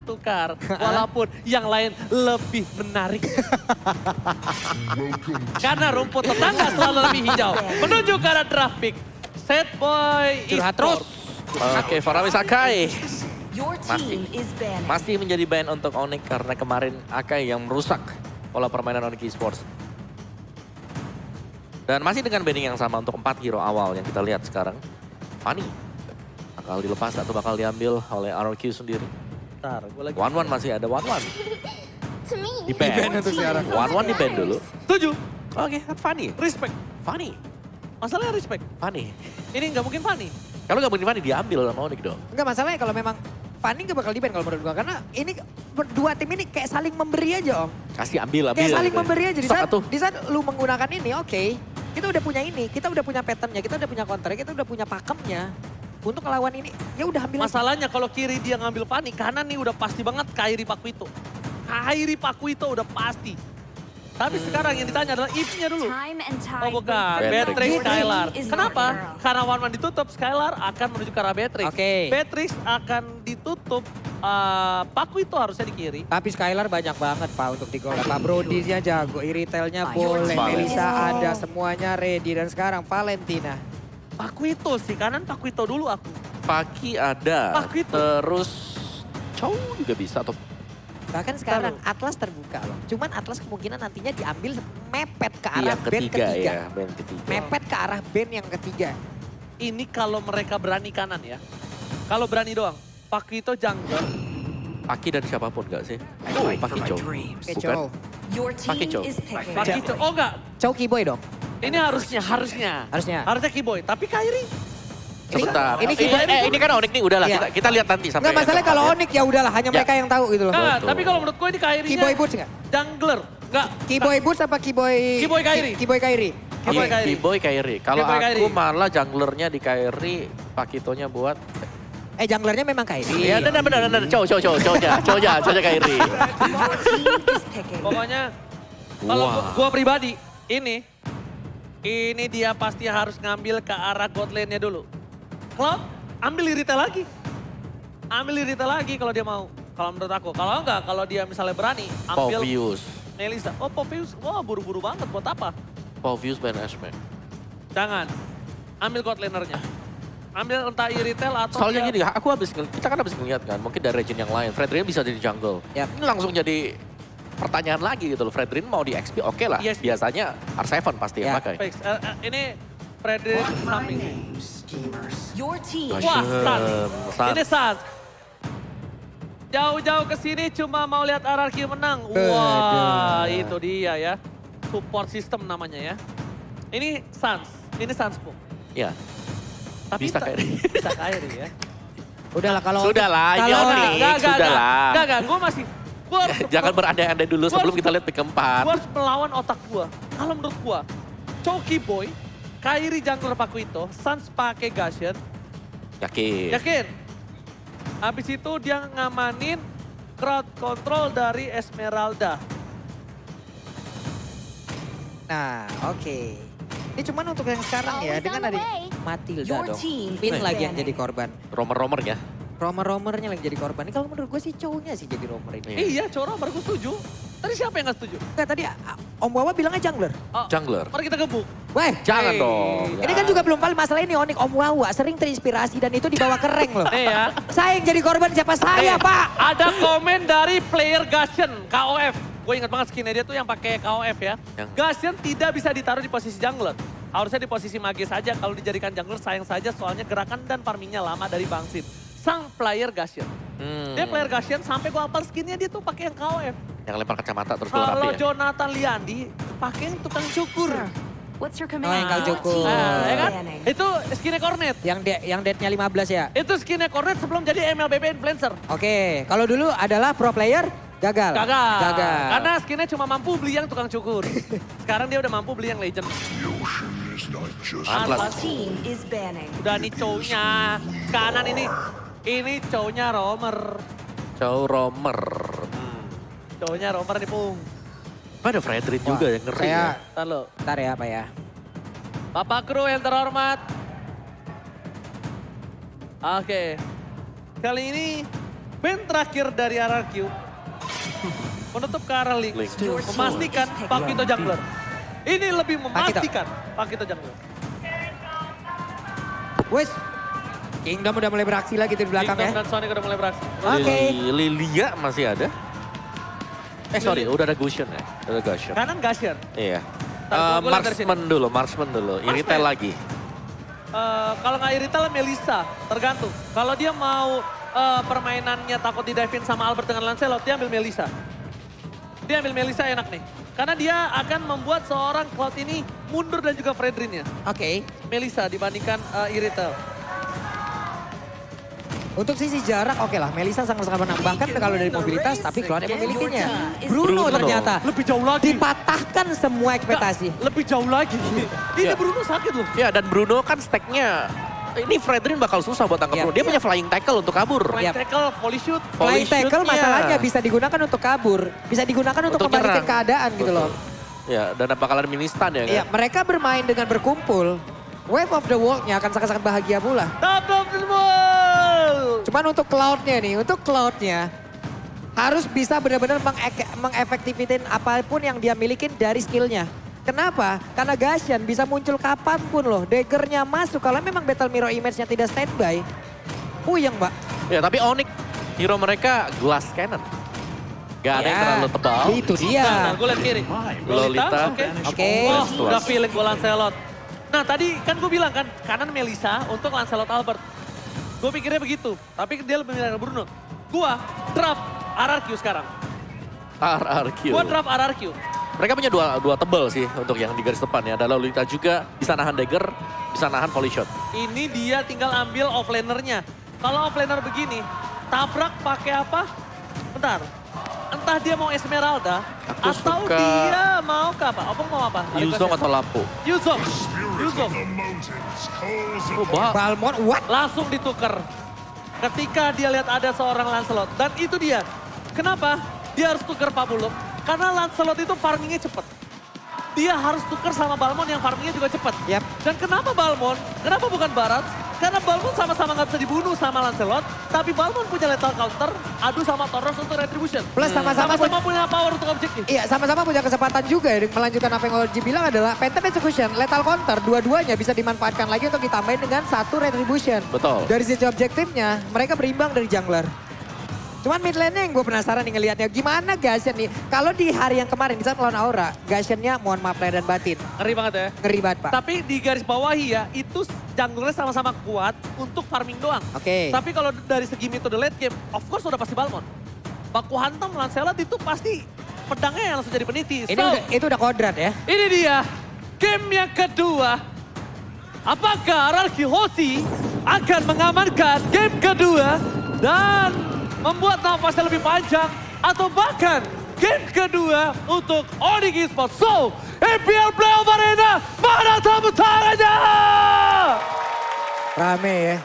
tukar. Walaupun yang lain lebih menarik. Karena rumput tetangga selalu lebih hijau. Menuju ke arah draft pick. Set boy Curhat terus. Oke, Faramis Akai Your team is banned. masih menjadi ban untuk Onyx karena kemarin Akai yang merusak pola permainan Onyx Esports. Dan masih dengan banning yang sama untuk 4 hero awal yang kita lihat sekarang. Fanny bakal dilepas atau bakal diambil oleh RRQ sendiri. Bentar, gue lagi. One masih ada One. To me, Di ban. Di ban untuk sekarang. One di ban dulu. Setuju. Oke, Fanny. Respect. Fanny. Masalahnya respect. Fanny. Ini nggak mungkin funny. Kalau nggak begini Fanny diambil sama Onyx dong. Enggak masalahnya kalau memang Fanny gak bakal di-ban kalau menurut gua. Karena ini berdua tim ini kayak saling memberi aja om. Kasih ambil. Kayak saling gitu. memberi aja. Sok atuh. Di saat lu menggunakan ini oke. Kita udah punya ini, kita udah punya patternnya, kita udah punya counternya, kita udah punya pakemnya. Untuk ngelawan ini, ya udah ambil aja. Masalahnya kalau kiri dia ngambil Fanny, kanan nih udah pasti banget Kairi Pakuito. Kairi Pakuito udah pasti. Tapi sekarang yang ditanya adalah if-nya dulu. time and tide. Oh bukan, Beatrix. Beatrix Skylar. Is not Kenapa? girl. Karena One ditutup, Skylar akan menuju ke arah Beatrix. Oke. Beatrix akan ditutup, Pakuito harusnya di kiri. Tapi Skylar banyak banget Pak untuk di gol. Pak Brody-nya jago, Iritelnya boleh, Valen. Melisa ada, semuanya ready. Dan sekarang Valentina. Pakuito sih, kanan Pakuito dulu aku. Paki ada. Pakuito. Terus Chow juga bisa atau Bahkan sekarang Atlas terbuka loh. Cuman Atlas kemungkinan nantinya diambil mepet ke arah yang band ketiga ketiga. ya, band ketiga. Mepet ke arah band yang ketiga. Ini kalau mereka berani kanan ya. Kalau berani doang. Pakuito jungler. Paki dan siapapun gak sih? Paki Chow. Oke, Bukan. Chow. Your Pakai team Chow. is picking. Pakuito, oh enggak. Chow Keyboy dong. Ini harusnya. Harusnya. Harusnya Keyboy, tapi Kairi. Sebentar. Ini Ini kan Onyx nih udahlah Iya. kita lihat nanti sampai. Enggak masalah kalau Onyx ya udahlah hanya Ya. mereka yang tahu gitu loh. Nah, Betul. tapi kalau menurut gue ini Kairinya Keyboy Boots enggak? jungler. Enggak. Keyboy Boots apa Keyboy? Keyboy Kairi. Keyboy Kairi. Keyboy Kairi. Keyboy Kairi. Kalau Keyboy aku Kairi. malah junglernya di Kairi, Pakitonya buat. Junglernya memang Kairi. Iya, benar. Cownya Kairi. Your team is picking. Pokoknya kalau Wah. gua pribadi ini dia pasti harus ngambil ke arah god lane-nya dulu. Cloud ambil Irita lagi. Ambil Irita lagi kalau dia mau. Kalau menurut aku. Kalau enggak, kalau dia misalnya berani ambil Povius. Melisa. Oh Povius, wah buru-buru banget buat apa? Povius Ben Ashman. Jangan. Ambil god laner-nya. Ambil entah Iritel atau Soalnya dia- gini, kita kan habis ngeliat kan, mungkin dari region yang lain, Fredrin bisa jadi jungle. Yap. Ini langsung jadi pertanyaan lagi gitu loh, Fredrin mau di XP oke lah, Yes. biasanya R7 pasti yang Ya. pakai. Fix. Ini Frederick samping. Your team. Wah, Sans. Sans. Ini Sans. Jauh-jauh ke sini cuma mau lihat RRQ menang. Wah, itu dia ya. Support system namanya ya. Ini Sans. Ini Sans Pung. Ya, Tapi bisa kayak ini. Bisa Kairi ya. Udahlah kalau Sudahlah, ini kalau- Onyx, sudahlah. Enggak. Gue masih. Gua harus, Jangan berandai-andai dulu sebelum kita lihat pick keempat. gua harus melawan otak gue. Kalau menurut gue, Choki Boy, Kairi jungler Pakuito, Sans pakai Gashen. Yakin. Yakin? Habis itu dia ngamanin crowd control dari Esmeralda. Nah, oke. Ini cuman untuk yang sekarang ya, Always dengan on the ada way. Matilda Your dong. team Pin is lagi yang banning. jadi korban. Romer ya. Romer-romernya yang jadi korban. Ini kalau menurut gue sih cowoknya sih jadi romer ini. Iya. Iya, Coro baru gue setuju. Tadi siapa yang gak setuju? Enggak, tadi Om Wawa bilangnya jungler. Oh, Jungler. mari kita gebuk. Weh, Jangan Hey. dong. ini kan juga belum paling masalah ini Onyx Om Wawa sering terinspirasi dan itu dibawa ke rank loh. Nih ya. Saya yang jadi korban siapa saya, Nih, Pak? Ada komen dari player Gashen, KOF. Gue ingat banget skinnya dia tuh yang pakai KOF ya. Yang- Gashen tidak bisa ditaruh di posisi jungler. Harusnya di posisi mage saja. Kalau dijadikan jungler sayang saja soalnya gerakan dan farmingnya lama dari Bangsin. Sang player Gashen. Dia player Gashen sampai gue hafal skinnya dia tuh pakai yang KOF. Yang lempar kacamata terus keluar Kalau api ya. Jonathan Liandi pakai yang tukang cukur. What's your Oh, yang command? kau Your cukur. team Nah, is ya kan? banning. Itu skinnya Cornet. Yang deadnya 15 ya? Itu skinnya Cornet sebelum jadi MLBB influencer. Oke, kalau dulu adalah pro player gagal. Gagal. Karena skinnya cuma mampu beli yang tukang cukur. Sekarang dia udah mampu beli yang legend. Atlas. Your team is banning. Udah nih cownya. Kanan ini. Ini cownya Romer. Chow Romer. Cownya Romer nih Pung. Ada Fredrin Wah, juga yang ngeri ya. Ntar lo. Ntar ya, Pak ya. Bapak kru yang terhormat. Oke. Kali ini band terakhir dari RRQ menutup ke arah Link. Memastikan Pakito jungler. Ini lebih memastikan Pakito jungler. Wes, Kingdom udah mulai beraksi lagi di belakang Kingdom ya. dan Sonic udah mulai beraksi. Oke. Lilia masih ada. Sorry, udah ada Gusion ya. Udah Gusion. Kanan Gasher. Iya. Ntar gua lihat dari sini. Marksman dulu. Iritel lagi. Kalau nggak Iritel, Melissa. Tergantung. Kalau dia mau permainannya takut di dive sama Albert dengan Lancelot, dia ambil Melissa. Dia ambil Melissa enak nih. Karena dia akan membuat seorang Cloud ini mundur dan juga Fredrin-nya. Oke. Melissa dibandingkan Iritel. Untuk sisi jarak oke lah, Melissa sangat-sangat menang. Bahkan kalau dari mobilitas, tapi Cloud yang memilikinya. Bruno ternyata Lebih jauh lagi. dipatahkan semua ekspektasi. Lebih jauh lagi. Ini Bruno sakit loh. Ya, dan Bruno kan stacknya. Ini Fredrin bakal susah buat tangkap Iya. Bruno. Dia punya flying tackle untuk kabur. Flying tackle, volley shoot. Flying tackle shoot-nya. masalahnya bisa digunakan untuk kabur. Bisa digunakan untuk membalikan nyerang. keadaan gitu loh. Ya, dan bakalan mini stun ya kan? Iya, mereka bermain dengan berkumpul. Wave of the World-nya akan sangat-sangat bahagia pula. Top of the world. Cuman untuk Cloud-nya nih, harus bisa benar-benar mengefektifin apapun yang dia milikin dari skillnya. Kenapa? Karena Gashan bisa muncul kapanpun loh. Daggernya masuk, kalau memang Battle Mirror Image-nya tidak standby. Puyeng, Mbak. Ya, tapi Onyx, hero mereka glass cannon. Gak ada yang Ya, terlalu tebal. Itu dia. Nah, gue liat kiri. Lolita. Oke. Oh, udah feeling gue Lancelot. Nah tadi kan gue bilang kan, kanan Melissa untuk Lancelot Albert. Gue pikirnya begitu, tapi dia lebih milih Bruno. Gue draft RRQ sekarang. RRQ. Gue draft RRQ. Mereka punya dua tebel sih untuk yang di garis depan ya. Ada Lolita juga bisa nahan dagger, bisa nahan volley shot. Ini dia tinggal ambil offlaner-nya. Kalau offlaner begini, tabrak pakai apa? Bentar. Entah dia mau Esmeralda, Aku atau suka dia mau ke apa? Opung mau apa? Yuzong atau Lampu. Yuzong. Oh, Balmond, what? Langsung ditukar. Ketika dia lihat ada seorang Lancelot. Dan itu dia. Kenapa dia harus tukar Pak Buluk? Karena Lancelot itu farmingnya cepat. Dia harus tukar sama Balmond yang farmingnya juga cepat. Yap. Dan kenapa Balmond? Kenapa bukan Barat? Karena Balmond sama-sama nggak bisa dibunuh sama Lancelot. Tapi Balmond punya lethal counter, adu sama Tauros untuk retribution. Plus sama-sama punya power untuk objektif. Iya, sama-sama punya kesempatan juga ya, melanjutkan apa yang Orji bilang adalah Phantom Execution, Lethal Counter, dua-duanya bisa dimanfaatkan lagi untuk ditambahin dengan satu Retribution. Betul. Dari sisi objektifnya, mereka berimbang dari jungler. Cuman mid lane-nya yang gue penasaran nih ngelihatnya, gimana Gashen nih. Kalau di hari yang kemarin, di saat melawan Aura, Gashen-nya mohon maaf lahir dan batin. Ngeri banget ya. Ngeri banget, Pak. Tapi di garis bawahi ya, itu junglernya sama-sama kuat untuk farming doang. Oke. Tapi kalau dari segi metode late game, of course udah pasti Balmond. Baku hantam Lancelot itu pasti pedangnya yang langsung jadi peniti. Itu udah kodrat ya. Ini dia game yang kedua. Apakah RRQ Hoshi akan mengamankan game kedua dan membuat nafasnya lebih panjang atau bahkan game kedua untuk Onyx Esports. So, EPL Playoff Arena, mana tepuk tangannya? Rame ya.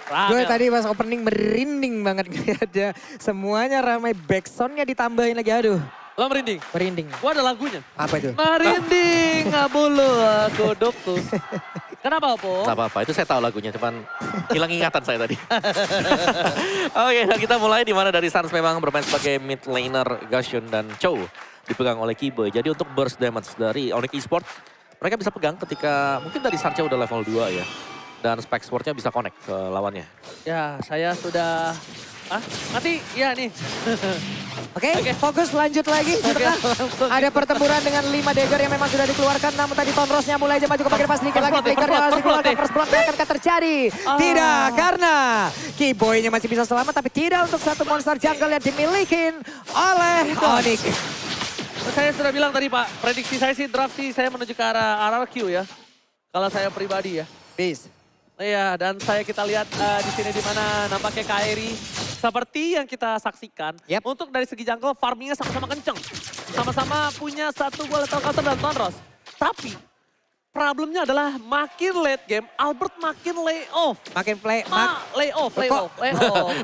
Rame. Gue tadi pas opening merinding banget ngeliatnya. Semuanya ramai, backsoundnya ditambahin lagi, aduh. Lo merinding? Merinding. Gua ada lagunya. Apa itu? Merinding, nggak bulu aku dukku. Kenapa, Opo? Gak apa-apa, itu saya tahu lagunya, cuman hilang ingatan saya tadi. Oke, nah kita mulai di mana dari Suns memang bermain sebagai mid laner Gashen dan Chow. Dipegang oleh Kiboy. Jadi untuk burst damage dari Onyx Esports, mereka bisa pegang ketika mungkin dari Sarcha udah level 2 ya. Dan spike swordnya bisa connect ke lawannya. Ya, saya sudah... Nanti, ya nih. Oke, fokus lanjut lagi. Sebentar. langsung. Ada pertempuran dengan 5 dagger yang memang sudah dikeluarkan. Namun tadi Tonrosnya mulai aja maju ke bagian pas sedikit lagi. Flickernya harus dikeluarkan. First blood akankah terjadi? Tidak, karena Kiboy-nya masih bisa selamat. Tapi tidak untuk satu monster jungle yang dimiliki oleh Onyx. Saya sudah bilang tadi Pak, prediksi saya sih draft sih saya menuju ke arah RRQ ya. Kalau saya pribadi ya. Peace. Iya, dan kita lihat di sini di mana nampaknya Kairi seperti yang kita saksikan. Yep. Untuk dari segi jungle farmingnya sama-sama kenceng. Sama-sama punya satu gol lethal counter dan Tonros. Tapi problemnya adalah makin late game, Albert makin lay off. Makin Lay off.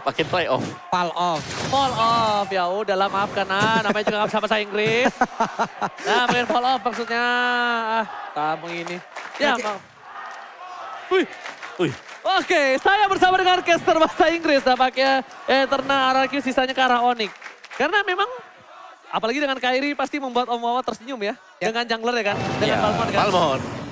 Makin play off. fall off. Fall off, ya udahlah maafkan namanya juga nggak bisa bahasa Inggris. Nah, main fall off maksudnya, kamu ini. Ya, Oke. maaf. Wih, Wih, Oke, saya bersama dengan caster bahasa Inggris tampaknya Eterna RRQ sisanya ke arah Onyx. Karena memang apalagi dengan Kairi pasti membuat Om Wawa tersenyum ya. Dengan jungler ya kan, dengan Balmond kan.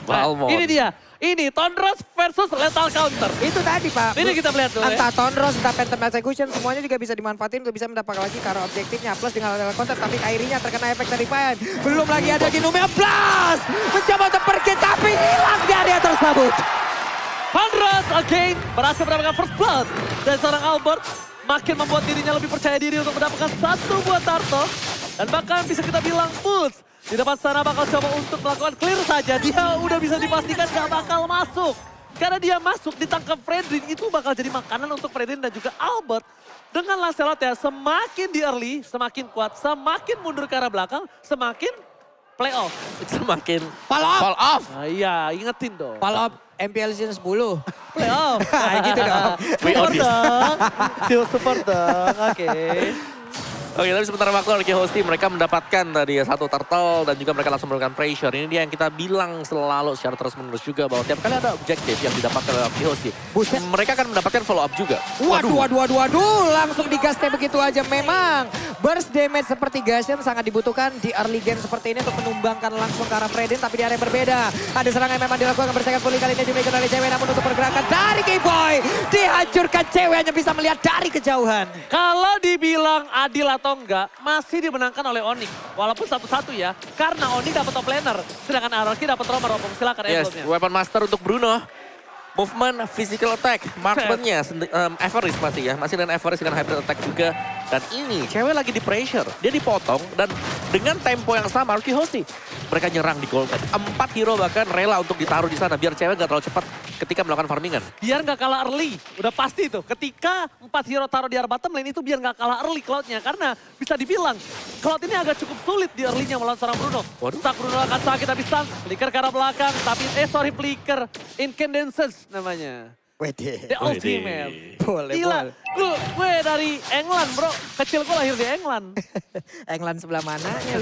Balmond. Ini dia, ini Tonros versus Lethal Counter. Itu tadi Pak. Ini kita lihat dulu ya. Entah Tonros, entah Phantom Execution, semuanya juga bisa dimanfaatin untuk bisa mendapatkan lagi ke arah objektifnya. Plus dengan level counter, tapi Kairinya terkena efek dari Defiant. Belum lagi ada Ginumea Blast. Mencoba untuk pergi, tapi hilang di area tersebut. Tonros again berhasil mendapatkan first blood. Dan seorang Albert makin membuat dirinya lebih percaya diri untuk mendapatkan satu buah turtle. Dan bahkan bisa kita bilang Boots di depan sana bakal coba untuk melakukan clear saja. Dia udah bisa dipastikan gak bakal masuk. Karena dia masuk ditangkap Fredrin itu bakal jadi makanan untuk Fredrin dan juga Albert. Dengan Lancelot ya semakin di early, semakin kuat, semakin mundur ke arah belakang, semakin playoff. Semakin Fall off. fall off. Nah, iya, ingetin dong. Palop MPL season 10. Playoff. Kayak gitu dong. We on Super this. dong. Still super dong, oke. Oke, tapi sementara waktu RRQ Hosty mereka mendapatkan tadi ya satu turtle dan juga mereka langsung memberikan pressure. Ini dia yang kita bilang selalu secara terus-menerus juga bahwa tiap kali ada objektif yang didapatkan oleh RRQ Hosty, Buset. mereka akan mendapatkan follow up juga. Waduh. Langsung digas kayak begitu aja. Memang burst damage seperti Gashen sangat dibutuhkan di early game seperti ini untuk menumbangkan langsung ke arah Fredin. Tapi di area yang berbeda. Ada serangan yang memang dilakukan bersaing pulih kali ini dimiliki oleh cewek. Namun untuk pergerakan dari K-Boy. Dihancurkan cewek hanya bisa melihat dari kejauhan. Kalau dibilang adil atau enggak, masih dimenangkan oleh Onyx. Walaupun satu-satu ya, karena Onyx dapat top laner. Sedangkan RRQ dapat roamer. Silakan Yes, Emblem-nya. weapon master untuk Bruno. Movement, physical attack, marksman-nya, Everest masih ya. Masih dengan Everest dengan hybrid attack juga. Dan ini cewek lagi di pressure. Dia dipotong dan dengan tempo yang sama RRQ Hosty. Mereka nyerang di gold match. 4 hero bahkan rela untuk ditaruh di sana biar cewek gak terlalu cepat ketika melakukan farmingan. Biar nggak kalah early, udah pasti itu. Ketika 4 hero taruh di area bottom lane itu biar nggak kalah early Cloud-nya. Karena bisa dibilang, Cloud ini agak cukup sulit di early-nya melawan seorang Bruno. Waduh. Stuck Bruno akan sakit tapi stun. Flicker ke arah belakang, tapi flicker. Incandescence namanya. Wede. The Ultimate. Boleh, Gila, boleh. gue dari England bro. Kecil gue lahir di England. England sebelah mananya?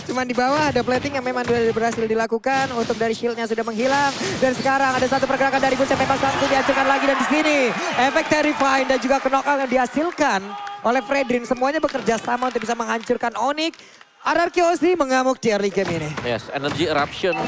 Cuman di bawah ada plating yang memang sudah berhasil dilakukan. Untuk dari shieldnya sudah menghilang. Dan sekarang ada satu pergerakan dari Gus yang memang langsung dihancurkan lagi. Dan di sini efek terrifying dan juga knockout yang dihasilkan oleh Fredrin. Semuanya bekerja sama untuk bisa menghancurkan Onyx. RRQ Hosty mengamuk di early game ini. Yes, energy eruption.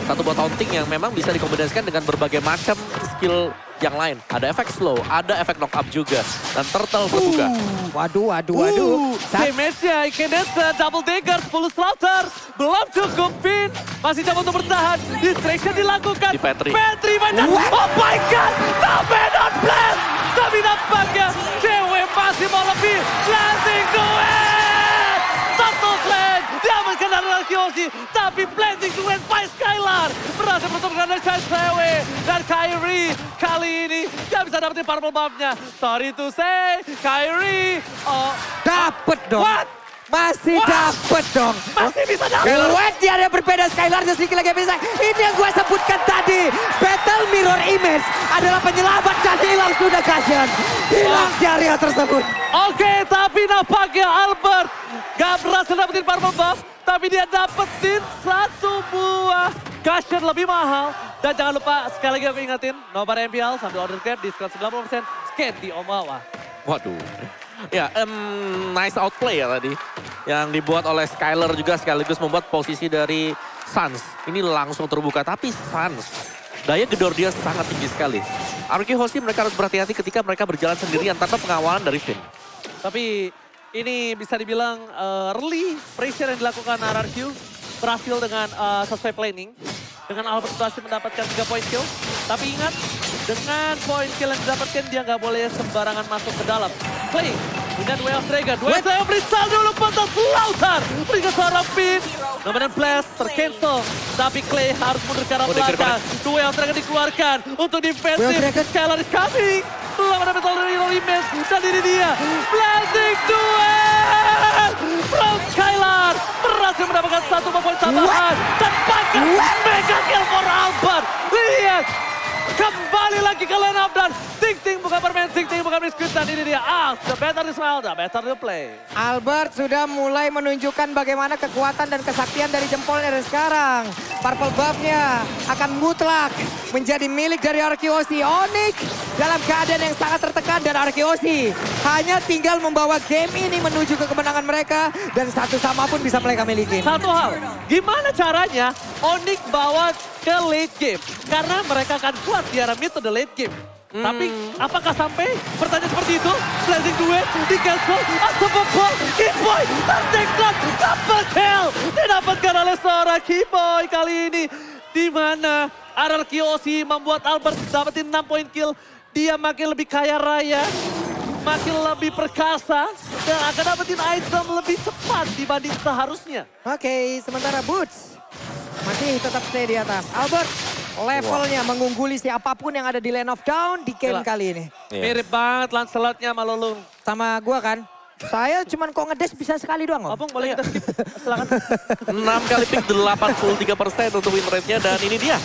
Satu buat taunting yang memang bisa dikombinasikan dengan berbagai macam skill yang lain. Ada efek slow, ada efek knock up juga. Dan turtle terbuka. Waduh. Damage-nya Incandescence, double dagger, full slaughter. Belum cukup Pin. Masih coba untuk bertahan. Distraction dilakukan. Di Petri. Petri banyak. Oh my god. Sampai not blast. Tapi nampaknya cewek masih mau lebih. Blasting duet. Turtle Clan. Diamankan dari RRQ Hosty. Tapi blasting duet by Skylar. Berhasil bertemu dari cewek. Dan Kyrie kali ini dia bisa dapetin purple buff-nya. Sorry to say, Kyrie. Oh, Dapet dong. What? Masih dapet dong. masih bisa dapet. Duet di area berbeda Skylar sedikit lagi bisa. Ini yang gue sebutkan tadi. Battle Mirror Image adalah penyelamat dan hilang sudah Gashen. Hilang di area tersebut. Oke, tapi nampaknya Albert gak berhasil dapetin purple buff. Tapi dia dapetin satu buah Gashen lebih mahal. Dan jangan lupa sekali lagi aku ingetin, nobar MPL sambil order grab diskon 90% scan di Om Wawa. Waduh. Ya, nice outplay ya tadi. Yang dibuat oleh Skylar juga sekaligus membuat posisi dari Suns. Ini langsung terbuka, tapi Suns daya gedor dia sangat tinggi sekali. RRQ Hosty mereka harus berhati-hati ketika mereka berjalan sendirian tanpa pengawalan dari Finn. Tapi ini bisa dibilang early pressure yang dilakukan RRQ berhasil dengan sesuai planning. Dengan Albert berhasil mendapatkan 3 poin kill. Tapi ingat, dengan poin kill yang didapatkan dia nggak boleh sembarangan masuk ke dalam. Clay, dengan Way of Dragon. Way of Dragon berisal dulu untuk Slaughter. Berikan seorang pin. Nomor blast tercancel. Tapi Clay harus mundur ke arah belakang. Way of Dragon dikeluarkan untuk defensif. Skylar is coming. Belum ada battle dari image. Dan ini dia. Blasting duel. From Skylar. Berhasil mendapatkan 1 poin tambahan. Dan bahkan mega kill for Albert. Lihat. Kembali lagi ke line up dan Ting bukan bermain, Ting bukan biskuit dan ini dia. The better is well, the better the play. Albert sudah mulai menunjukkan bagaimana kekuatan dan kesaktian dari jempolnya dan sekarang. Purple buff-nya akan mutlak menjadi milik dari Arkeosi. Onyx dalam keadaan yang sangat tertekan dan Arkeosi hanya tinggal membawa game ini menuju ke kemenangan mereka dan satu sama pun bisa mereka miliki. Satu hal, gimana caranya Onyx bawa ke late game? Karena mereka akan kuat di arah mid to the late game. Tapi apakah sampai pertanyaan seperti itu? Blazing duet, di cancel, Astagfirullah, Keyboy, terdekat, double kill. Didapatkan oleh seorang Keyboy kali ini. Di mana Arkeosi membuat Albert dapetin 6 poin kill. Dia makin lebih kaya raya, makin lebih perkasa, dan akan dapetin item lebih cepat dibanding seharusnya. Oke, sementara Boots masih tetap stay di atas. Albert levelnya mengungguli siapapun yang ada di Lane of Down di game Gila. kali ini. Iya. Mirip banget Lancelotnya sama Lulung. Sama gua kan, saya cuman kok ngedes bisa sekali doang. Om. Opung boleh kita skip? Silakan. 6 kali pick 83% untuk win rate-nya dan ini dia.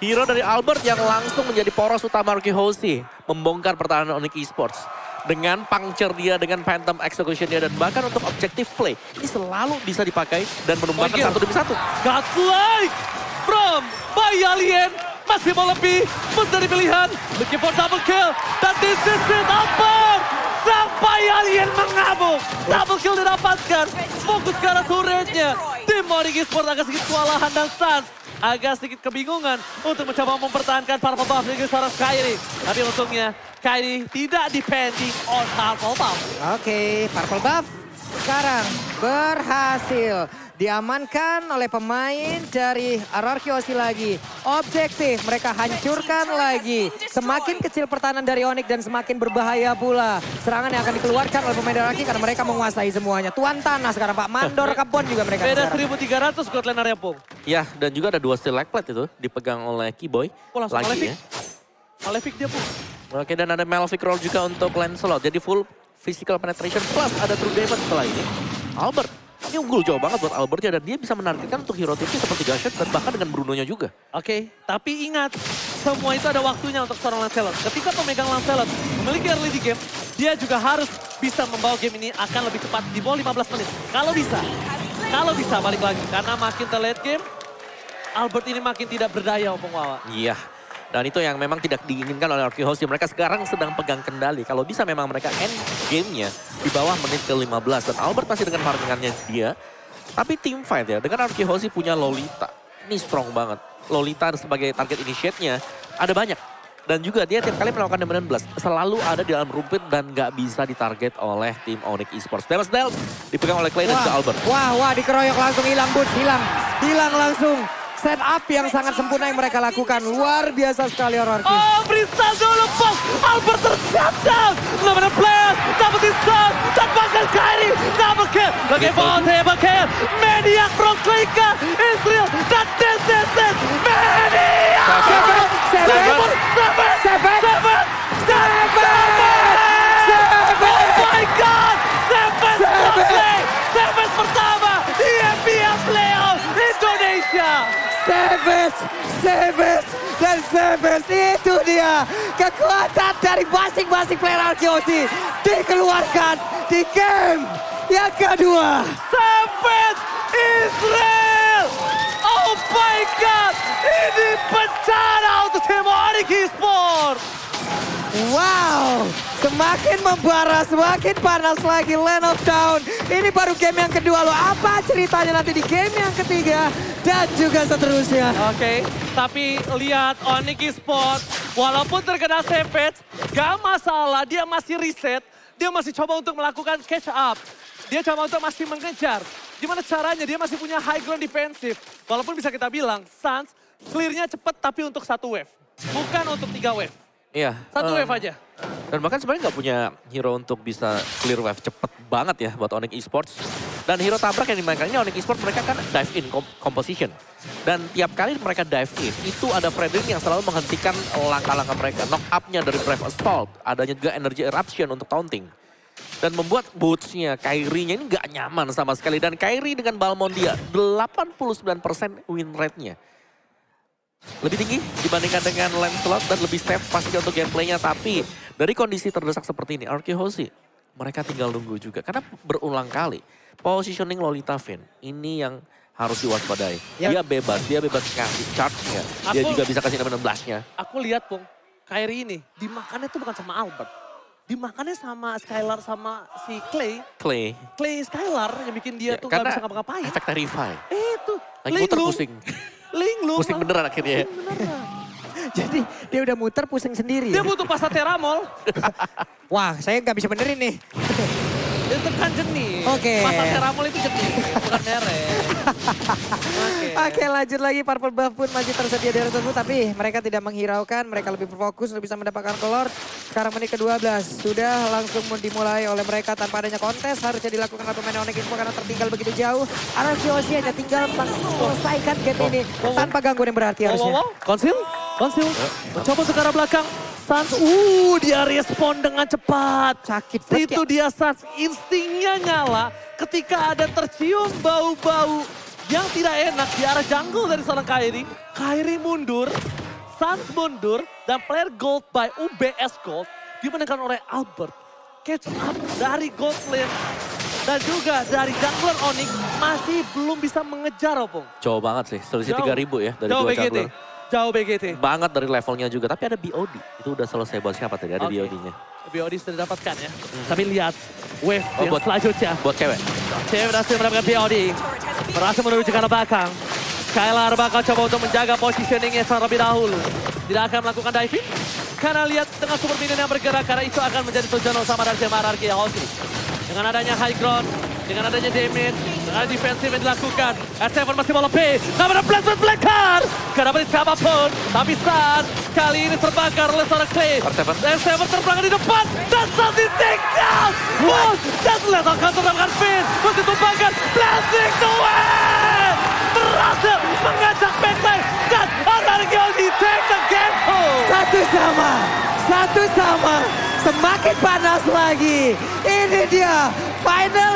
Hero dari Albert yang langsung menjadi poros utama Arkeosi. Membongkar pertahanan Onyx Esports. Dengan puncture dia, dengan phantom execution dia, dan bahkan untuk objective play. Ini selalu bisa dipakai dan menumbangkan Oke. satu demi satu. Godlike from Bay Alien. Masih mau lebih, menjadi pilihan. Looking for double kill. Dan this is it, Albert. Sampai Alien mengamuk. Double kill didapatkan. Fokus ke arah turretnya. Tim Onyx Esports agak sedikit kewalahan dan Sans agak sedikit kebingungan untuk mencoba mempertahankan Purple Buff dengan seorang Kairi. Tapi untungnya Kairi tidak depending on Purple Buff. Oke, Purple Buff sekarang berhasil diamankan oleh pemain dari Arkeosi lagi. Objektif mereka hancurkan lagi. Semakin kecil pertahanan dari Onyx dan semakin berbahaya pula serangan yang akan dikeluarkan oleh pemain dari Arki karena mereka menguasai semuanya. Tuan tanah sekarang Pak, mandor kebon juga mereka. Beda sekarang. 1.300 God Lane-nya, Pung. Ya, dan juga ada 2 steel leg plate itu dipegang oleh Keyboy. Oh, langsung lagi ya. Malefic dia, Pung. Oke, dan ada Malefic Roll juga untuk Lancelot. Jadi full physical penetration plus ada true damage setelah ini. Albert, ini unggul jauh banget buat Albertnya dan dia bisa menargetkan untuk hero tipnya seperti Gashet dan bahkan dengan Brunonya juga. Oke, tapi ingat, semua itu ada waktunya untuk seorang Lancelot. Ketika pemegang Lancelot memiliki early di game, dia juga harus bisa membawa game ini akan lebih cepat di bawah 15 menit. Kalau bisa balik lagi. Karena makin ke late game, Albert ini makin tidak berdaya, Opung Wawa. Iya, dan itu yang memang tidak diinginkan oleh Arkeosi. Mereka sekarang sedang pegang kendali. Kalau bisa memang mereka end game-nya di bawah menit ke-15. Dan Albert masih dengan markingannya dia. Tapi team fight ya, dengan Arkeosi punya Lolita. Ini strong banget. Lolita sebagai target initiate-nya ada banyak. Dan juga dia tiap kali melakukan dominant blast selalu ada di dalam rumput dan nggak bisa ditarget oleh tim Onyx Esports. Demas Del dipegang oleh Clay dan juga Albert. Wah, dikeroyok langsung hilang Boots, hilang langsung. Setup yang sangat sempurna yang mereka lakukan. Luar biasa sekali Arkeosi. Oh, Bristol dulu, Pung. Albert ter-shutdown. Limited players, dapetin Sun, dan bahkan Kairi. Double kill, lagi ball table kill. Maniac from Klika, Israel, dan this is it. Maniac! Oh my God! Seven pertama di NBA Playoff Indonesia. Savage, itu dia. Kekuatan dari masing-masing player Arkeosi dikeluarkan di game yang kedua. Savage Israel! Oh my God! Ini bencana untuk tim Onyx Esports! Wow, semakin membara, semakin panas lagi Lane of Down. Ini baru game yang kedua loh. Apa ceritanya nanti di game yang ketiga dan juga seterusnya. Oke, tapi lihat Onyx Esports, walaupun terkena Savage, gak masalah, dia masih reset, dia masih coba untuk melakukan catch up. Dia coba untuk masih mengejar. Gimana caranya, dia masih punya high ground defensif. Walaupun bisa kita bilang, Sans clear-nya cepat tapi untuk 1 wave. Bukan untuk 3 wave. Iya. 1 wave aja. Dan bahkan sebenarnya nggak punya hero untuk bisa clear wave cepet banget ya buat Onyx Esports. Dan hero tabrak yang dimainkannya Onyx Esports mereka kan dive in composition. Dan tiap kali mereka dive in itu ada Frederick yang selalu menghentikan langkah-langkah mereka. Knock up-nya dari Brave Assault. Adanya juga Energy Eruption untuk taunting. Dan membuat boots-nya, Kairi-nya ini nggak nyaman sama sekali. Dan Kairi dengan Balmond dia 89% win rate-nya. lebih tinggi dibandingkan dengan Lancelot dan lebih safe pastinya untuk gameplaynya. Tapi dari kondisi terdesak seperti ini, RQ Hoshi mereka tinggal nunggu juga. Karena berulang kali positioning Lolita Vayne ini yang harus diwaspadai. Ya. Dia bebas kasih charge-nya. Dia Aku- juga bisa kasih 16-nya. Aku lihat Pung, Kyrie ini dimakannya tuh bukan sama Albert. Dimakannya sama Skylar sama si Clay. Clay. Clay Skylar yang bikin dia Ya, tuh gak karena bisa ngapa-ngapain. efek Terrify. Itu. Lagi muter pusing. Linglung. Pusing beneran akhirnya. Beneran. Jadi dia udah muter pusing sendiri. Dia Ya? butuh pasta teramol. Wah, saya nggak bisa benerin nih. Itu kan jenis. Oke. Pasta teramol itu jenis, bukan merek. Oke. Oke, lanjut lagi. Purple buff pun masih tersedia di tersebut, tapi mereka tidak menghiraukan. Mereka lebih berfokus untuk bisa mendapatkan kolor. Sekarang menit ke-12. Sudah langsung dimulai oleh mereka tanpa adanya kontes. Harusnya dilakukan oleh pemain Onyx Info karena tertinggal begitu jauh. Araki hanya tinggal menyelesaikan game ini tanpa gangguan yang berarti harusnya. Konsil. Mencoba ke arah belakang. Sans, dia respon dengan cepat. Sakit banget Itu dia Sans, instingnya nyala ketika ada tercium bau-bau yang tidak enak di arah jungle dari seorang Kyrie. Kyrie mundur, Sans mundur, dan player gold by UBS Gold dimenangkan oleh Albert. Catch up dari gold lane dan juga dari jungler Onyx masih belum bisa mengejar Opung. Jauh banget sih. Selisih Jauh. 3.000 ya dari Jauh dua BGT. jungler. Jauh BGT. Banget dari levelnya juga. Tapi ada BOD. Itu udah selesai buat siapa tadi? Ada Oke. BOD-nya. BOD sudah didapatkan ya. Tapi lihat wave yang buat- selanjutnya. Buat cewek. Cewek berhasil mendapatkan BOD. Berhasil menuju ke arah belakang. Skylar bakal coba untuk menjaga positioningnya terlebih dahulu. Tidak akan melakukan diving. Karena lihat tengah super minion yang bergerak. Karena itu akan menjadi tujuan utama dari tim RRQ Hoshi. Dengan adanya high ground. Dengan adanya damage. Dengan defensif yang dilakukan. R7 masih mau lebih. Gak ada placement black card. Gak dapat siapapun. Tapi Sun kali ini terbakar oleh seorang Clay. R7. R7 terbakar di depan. Dan Sun di take down. Wow. Dan lihat akan terdapatkan Finn. Masih tumbangkan. Blasting to win. Berhasil mengajak backline. Dan RRQ di take the game home. Satu sama. Semakin panas lagi. Ini dia final